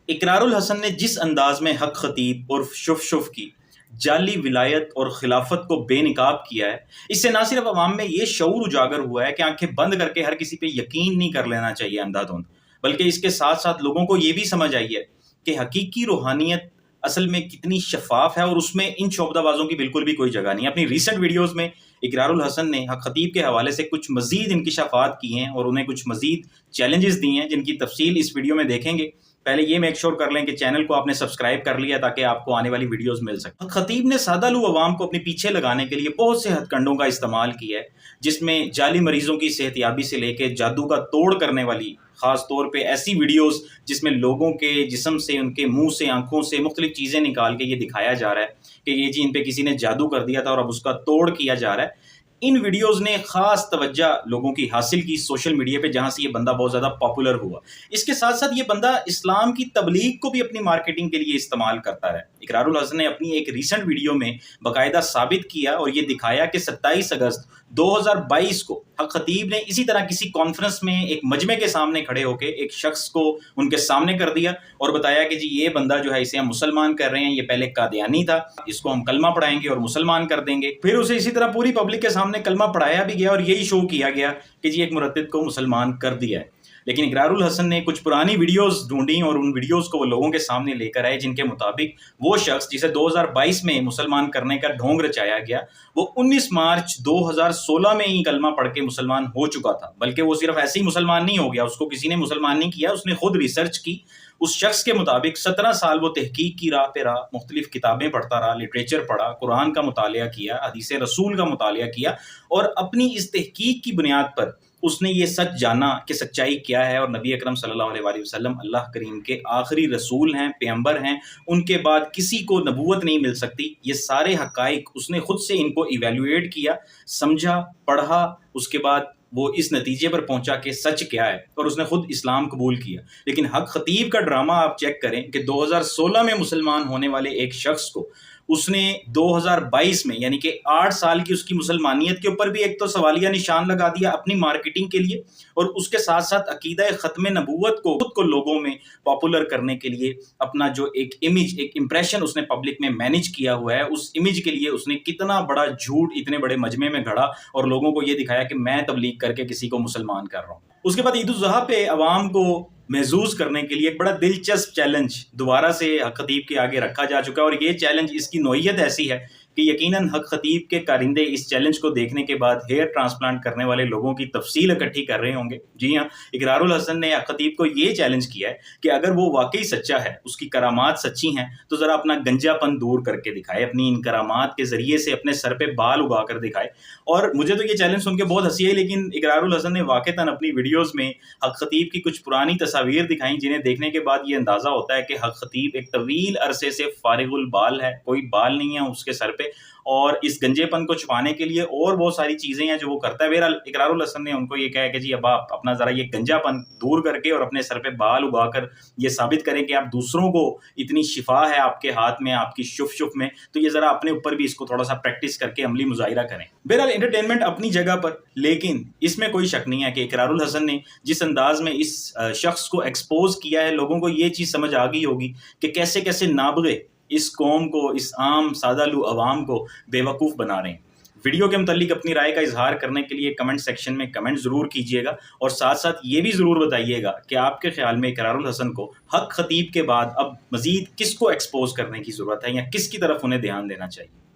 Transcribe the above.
اقرار الحسن نے جس انداز میں حق خطیب اور شف کی جعلی ولایت اور خلافت کو بے نقاب کیا ہے، اس سے نہ صرف عوام میں یہ شعور اجاگر ہوا ہے کہ آنکھیں بند کر کے ہر کسی پہ یقین نہیں کر لینا چاہیے اندھا دھند، بلکہ اس کے ساتھ ساتھ لوگوں کو یہ بھی سمجھ آئی ہے کہ حقیقی روحانیت اصل میں کتنی شفاف ہے اور اس میں ان شعبدہ بازوں کی بالکل بھی کوئی جگہ نہیں ہے۔ اپنی ریسنٹ ویڈیوز میں اقرار الحسن نے حق خطیب کے حوالے سے کچھ مزید انکشافات کیے ہیں اور انہیں کچھ مزید چیلنجز دی ہیں، جن کی تفصیل اس ویڈیو میں دیکھیں گے۔ پہلے یہ میک شور کر لیں کہ چینل کو آپ نے سبسکرائب کر لیا تاکہ آپ کو آنے والی ویڈیوز مل سکے۔ خطیب نے سادہ لو عوام کو اپنے پیچھے لگانے کے لیے بہت سے ہتھ کنڈوں کا استعمال کیا ہے، جس میں جعلی مریضوں کی صحت یابی سے لے کے جادو کا توڑ کرنے والی، خاص طور پہ ایسی ویڈیوز جس میں لوگوں کے جسم سے، ان کے منہ سے، آنکھوں سے مختلف چیزیں نکال کے یہ دکھایا جا رہا ہے کہ یہ جی ان پہ کسی نے جادو کر دیا تھا اور اب اس کا توڑ کیا جا رہا ہے۔ ان ویڈیوز نے خاص توجہ لوگوں کی حاصل کی سوشل میڈیا پہ، جہاں سے یہ بندہ بہت زیادہ پاپولر ہوا۔ اس کے ساتھ ساتھ یہ بندہ اسلام کی تبلیغ کو بھی اپنی مارکیٹنگ کے لیے استعمال کرتا ہے۔ اقرار الحسن نے اپنی ایک ریسنٹ ویڈیو میں باقاعدہ ثابت کیا اور یہ دکھایا کہ 27 اگست 2022 کو حق خطیب نے اسی طرح کسی کانفرنس میں ایک مجمع کے سامنے کھڑے ہو کے ایک شخص کو ان کے سامنے کر دیا اور بتایا کہ جی یہ بندہ جو ہے اسے ہم مسلمان کر رہے ہیں، یہ پہلے قادیانی تھا، اس کو ہم کلمہ پڑھائیں گے اور مسلمان کر دیں گے۔ پھر اسے اسی طرح پوری پبلک کے سامنے کلمہ پڑھایا بھی گیا اور یہی شو کیا گیا کہ جی ایک مرتد کو مسلمان کر دیا ہے۔ لیکن اقرار الحسن نے کچھ پرانی ویڈیوز ڈھونڈی اور ان ویڈیوز کو وہ لوگوں کے سامنے لے کر آئے، جن کے مطابق وہ شخص جسے 2022 میں مسلمان کرنے کا ڈھونگ رچایا گیا، وہ 19 مارچ 2016 میں ہی کلمہ پڑھ کے مسلمان ہو چکا تھا۔ بلکہ وہ صرف ایسے ہی مسلمان نہیں ہو گیا، اس کو کسی نے مسلمان نہیں کیا، اس نے خود ریسرچ کی۔ اس شخص کے مطابق 17 سال وہ تحقیق کی راہ پہ رہا، مختلف کتابیں پڑھتا رہا، لٹریچر پڑھا، قرآن کا مطالعہ کیا، حدیث رسول کا مطالعہ کیا، اور اپنی اس تحقیق کی بنیاد پر اس نے یہ سچ جانا کہ سچائی کیا ہے، اور نبی اکرم صلی اللہ علیہ وآلہ وسلم اللہ کریم کے آخری رسول ہیں، پیغمبر ہیں، ان کے بعد کسی کو نبوت نہیں مل سکتی۔ یہ سارے حقائق اس نے خود سے ان کو ایویلویٹ کیا، سمجھا، پڑھا، اس کے بعد وہ اس نتیجے پر پہنچا کہ سچ کیا ہے، اور اس نے خود اسلام قبول کیا۔ لیکن حق خطیب کا ڈرامہ آپ چیک کریں کہ 2016 میں مسلمان ہونے والے ایک شخص کو اس نے 2022 میں، یعنی کہ 8 سال کی اس کی مسلمانیت کے اوپر بھی ایک تو سوالیہ نشان لگا دیا اپنی مارکیٹنگ کے لیے، اور اس کے ساتھ ساتھ عقیدہ ختم نبوت کو خود کو لوگوں میں پاپولر کرنے کے لیے اپنا جو ایک امیج، ایک امپریشن اس نے پبلک میں مینیج کیا ہوا ہے، اس امیج کے لیے اس نے کتنا بڑا جھوٹ اتنے بڑے مجمع میں گھڑا اور لوگوں کو یہ دکھایا کہ میں تبلیغ کر کے کسی کو مسلمان کر رہا ہوں۔ اس کے بعد عید الاضحیٰ پہ عوام کو محظوظ کرنے کے لیے ایک بڑا دلچسپ چیلنج دوبارہ سے حق خطیب کے آگے رکھا جا چکا ہے، اور یہ چیلنج، اس کی نوعیت ایسی ہے کہ یقیناً حق خطیب کے کارندے اس چیلنج کو دیکھنے کے بعد ہیئر ٹرانسپلانٹ کرنے والے لوگوں کی تفصیل اکٹھی کر رہے ہوں گے۔ جی ہاں، اقرار الحسن نے حق خطیب کو یہ چیلنج کیا ہے کہ اگر وہ واقعی سچا ہے، اس کی کرامات سچی ہیں، تو ذرا اپنا گنجا پن دور کر کے دکھائے، اپنی ان کرامات کے ذریعے سے اپنے سر پہ بال اگا کر دکھائے۔ اور مجھے تو یہ چیلنج سن کے بہت ہنسی آئی، لیکن اقرار الحسن نے واقعتاً اپنی ویڈیوز میں حق خطیب کی کچھ پرانی تصاویر دکھائیں، جنہیں دیکھنے کے بعد یہ اندازہ ہوتا ہے کہ حق خطیب ایک طویل عرصے سے فارغ البال ہے، کوئی بال نہیں ہے اس کے سر پہ، اور اس گنجے پن کو چھپانے کے لیے اور بہت ساری چیزیں ہیں جو وہ کرتا ہے۔ بہرحال اقرار الحسن نے ان کو یہ کہا کہ جی اب آپ اپنا ذرا یہ گنجا پن دور کر کے اور اپنے سر پہ بال اگا کر یہ ثابت کریں کہ آپ دوسروں کو، اتنی شفا ہے آپ کے ہاتھ میں، آپ کی شف میں، تو یہ ذرا اپنے اوپر بھی اس کو تھوڑا سا پریکٹس کر کے عملی مظاہرہ کریں۔ بہرحال انٹرٹینمنٹ اپنی جگہ پر، لیکن اس میں کوئی شک نہیں ہے کہ اقرار الحسن نے جس انداز میں اس شخص کو ایکسپوز کیا ہے، لوگوں کو یہ چیز سمجھ آ گئی ہوگی کہ کیسے کیسے نابغے اس قوم کو، اس عام سادہ لو عوام کو بے وقوف بنا رہے ہیں۔ ویڈیو کے متعلق اپنی رائے کا اظہار کرنے کے لیے کمنٹ سیکشن میں کمنٹ ضرور کیجیے گا، اور ساتھ ساتھ یہ بھی ضرور بتائیے گا کہ آپ کے خیال میں اقرار الحسن کو حق خطیب کے بعد اب مزید کس کو ایکسپوز کرنے کی ضرورت ہے، یا کس کی طرف انہیں دھیان دینا چاہیے۔